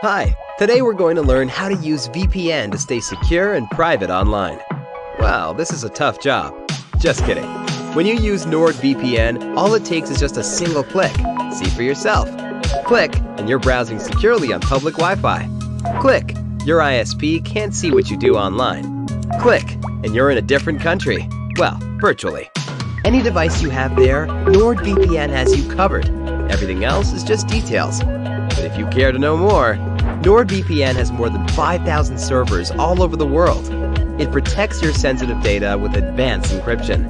Hi, today we're going to learn how to use VPN to stay secure and private online. Wow, this is a tough job. Just kidding. When you use NordVPN, all it takes is just a single click. See for yourself. Click, and you're browsing securely on public Wi-Fi. Click, your ISP can't see what you do online. Click, and you're in a different country. Well, virtually. Any device you have there, NordVPN has you covered. Everything else is just details. But if you care to know more, NordVPN has more than 5,000 servers all over the world. It protects your sensitive data with advanced encryption,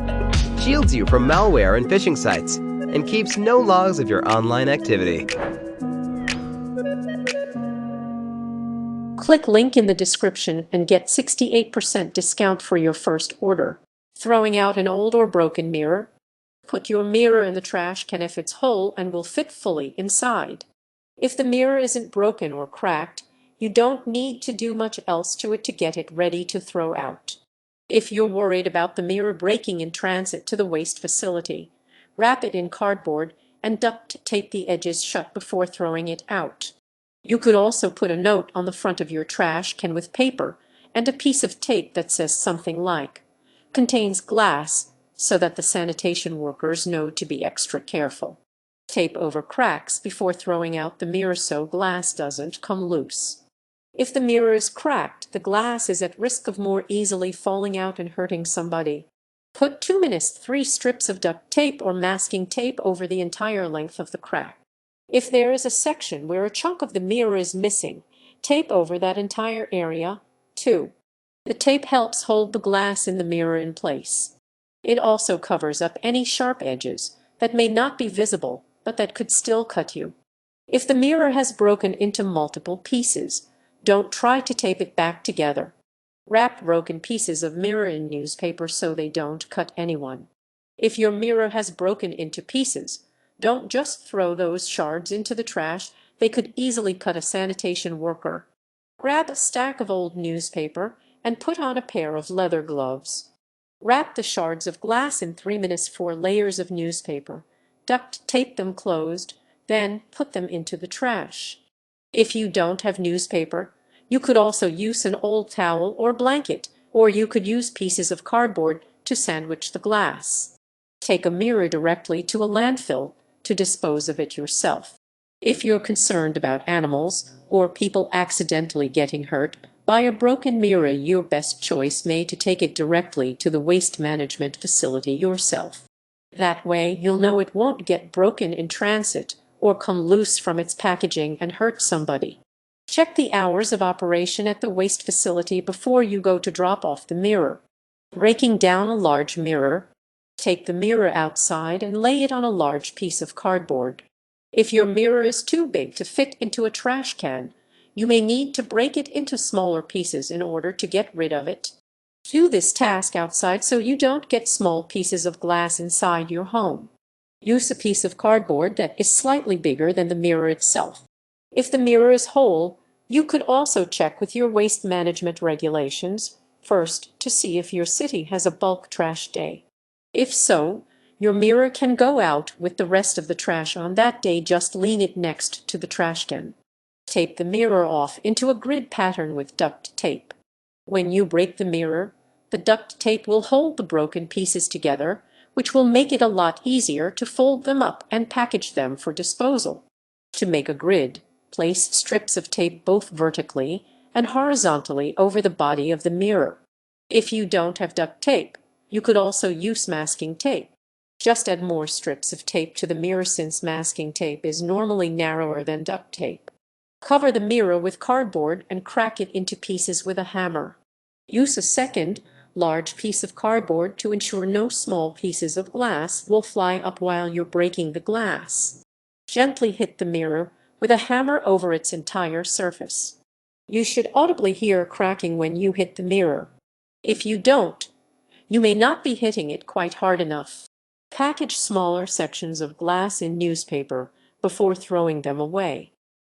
shields you from malware and phishing sites, and keeps no logs of your online activity. Click link in the description and get 68% discount for your first order. Throwing out an old or broken mirror? Put your mirror in the trash can if it's whole and will fit fully inside. If the mirror isn't broken or cracked, you don't need to do much else to it to get it ready to throw out. If you're worried about the mirror breaking in transit to the waste facility, wrap it in cardboard and duct tape the edges shut before throwing it out. You could also put a note on the front of your trash can with paper and a piece of tape that says something like, "Contains glass," so that the sanitation workers know to be extra careful. Tape over cracks before throwing out the mirror so glass doesn't come loose. If the mirror is cracked, the glass is at risk of more easily falling out and hurting somebody. Put 2-3 strips of duct tape or masking tape over the entire length of the crack. If there is a section where a chunk of the mirror is missing, tape over that entire area, too. The tape helps hold the glass in the mirror in place. It also covers up any sharp edges that may not be visible, but that could still cut you. If the mirror has broken into multiple pieces, don't try to tape it back together. Wrap broken pieces of mirror in newspaper so they don't cut anyone. If your mirror has broken into pieces, don't just throw those shards into the trash. They could easily cut a sanitation worker. Grab a stack of old newspaper and put on a pair of leather gloves. Wrap the shards of glass in 3-4 layers of newspaper. Duct tape them closed, then put them into the trash. If you don't have newspaper, you could also use an old towel or blanket, or you could use pieces of cardboard to sandwich the glass. Take a mirror directly to a landfill to dispose of it yourself. If you're concerned about animals or people accidentally getting hurt by a broken mirror, your best choice may to take it directly to the waste management facility yourself. That way you'll know it won't get broken in transit or come loose from its packaging and hurt somebody. Check the hours of operation at the waste facility before you go to drop off the mirror. Breaking down a large mirror. Take the mirror outside and lay it on a large piece of cardboard. If your mirror is too big to fit into a trash can, you may need to break it into smaller pieces in order to get rid of it. Do this task outside so you don't get small pieces of glass inside your home. Use a piece of cardboard that is slightly bigger than the mirror itself. If the mirror is whole, you could also check with your waste management regulations first to see if your city has a bulk trash day. If so, your mirror can go out with the rest of the trash on that day. Just lean it next to the trash can. Tape the mirror off into a grid pattern with duct tape. When you break the mirror, the duct tape will hold the broken pieces together, which will make it a lot easier to fold them up and package them for disposal. To make a grid, place strips of tape both vertically and horizontally over the body of the mirror. If you don't have duct tape, you could also use masking tape. Just add more strips of tape to the mirror since masking tape is normally narrower than duct tape. Cover the mirror with cardboard and crack it into pieces with a hammer. Use a second, large piece of cardboard to ensure no small pieces of glass will fly up while you're breaking the glass. Gently hit the mirror with a hammer over its entire surface. You should audibly hear cracking when you hit the mirror. If you don't, you may not be hitting it quite hard enough. Package smaller sections of glass in newspaper before throwing them away.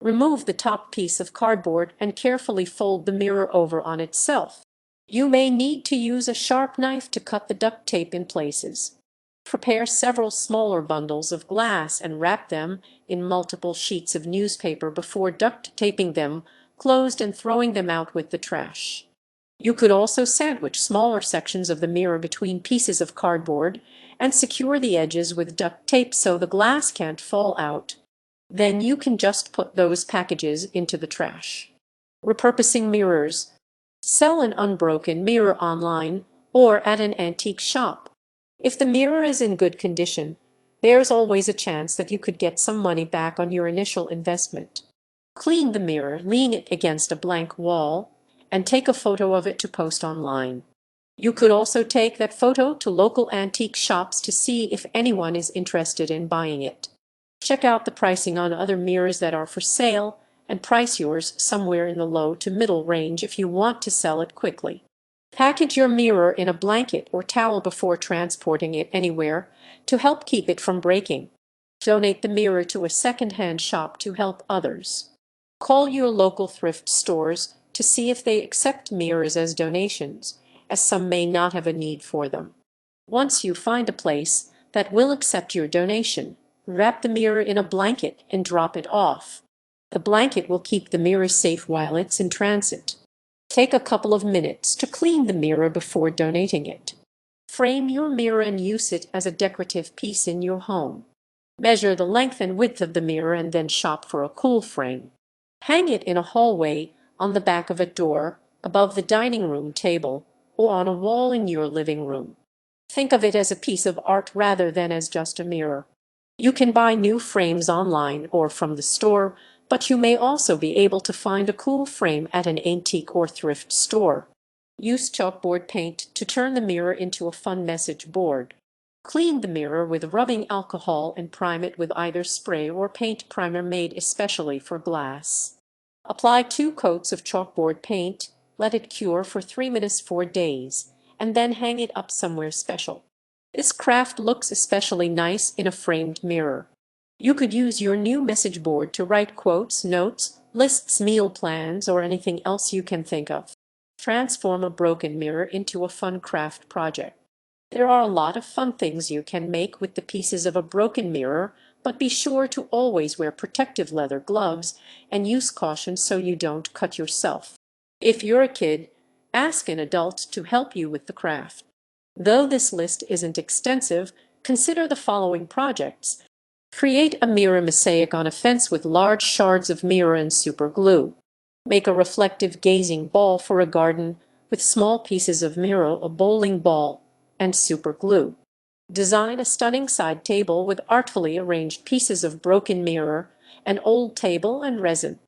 Remove the top piece of cardboard and carefully fold the mirror over on itself. You may need to use a sharp knife to cut the duct tape in places. Prepare several smaller bundles of glass and wrap them in multiple sheets of newspaper before duct taping them closed and throwing them out with the trash. You could also sandwich smaller sections of the mirror between pieces of cardboard and secure the edges with duct tape so the glass can't fall out. Then you can just put those packages into the trash. Repurposing mirrors. Sell an unbroken mirror online or at an antique shop. If the mirror is in good condition, there's always a chance that you could get some money back on your initial investment. Clean the mirror, lean it against a blank wall, and take a photo of it to post online. You could also take that photo to local antique shops to see if anyone is interested in buying it. Check out the pricing on other mirrors that are for sale and price yours somewhere in the low to middle range if you want to sell it quickly. Package your mirror in a blanket or towel before transporting it anywhere to help keep it from breaking. Donate the mirror to a second-hand shop to help others. Call your local thrift stores to see if they accept mirrors as donations, as some may not have a need for them. Once you find a place that will accept your donation, wrap the mirror in a blanket and drop it off. The blanket will keep the mirror safe while it's in transit. Take a couple of minutes to clean the mirror before donating it. Frame your mirror and use it as a decorative piece in your home. Measure the length and width of the mirror and then shop for a cool frame. Hang it in a hallway, on the back of a door, above the dining room table, or on a wall in your living room. Think of it as a piece of art rather than as just a mirror. You can buy new frames online or from the store, but you may also be able to find a cool frame at an antique or thrift store. Use chalkboard paint to turn the mirror into a fun message board. Clean the mirror with rubbing alcohol and prime it with either spray or paint primer made especially for glass. Apply 2 coats of chalkboard paint, let it cure for 3 minutes 4 days, and then hang it up somewhere special. This craft looks especially nice in a framed mirror. You could use your new message board to write quotes, notes, lists, meal plans, or anything else you can think of. Transform a broken mirror into a fun craft project. There are a lot of fun things you can make with the pieces of a broken mirror, but be sure to always wear protective leather gloves and use caution so you don't cut yourself. If you're a kid, ask an adult to help you with the craft. Though this list isn't extensive, consider the following projects. Create a mirror mosaic on a fence with large shards of mirror and super glue. Make a reflective gazing ball for a garden with small pieces of mirror, a bowling ball, and super glue. Design a stunning side table with artfully arranged pieces of broken mirror, an old table, and resin.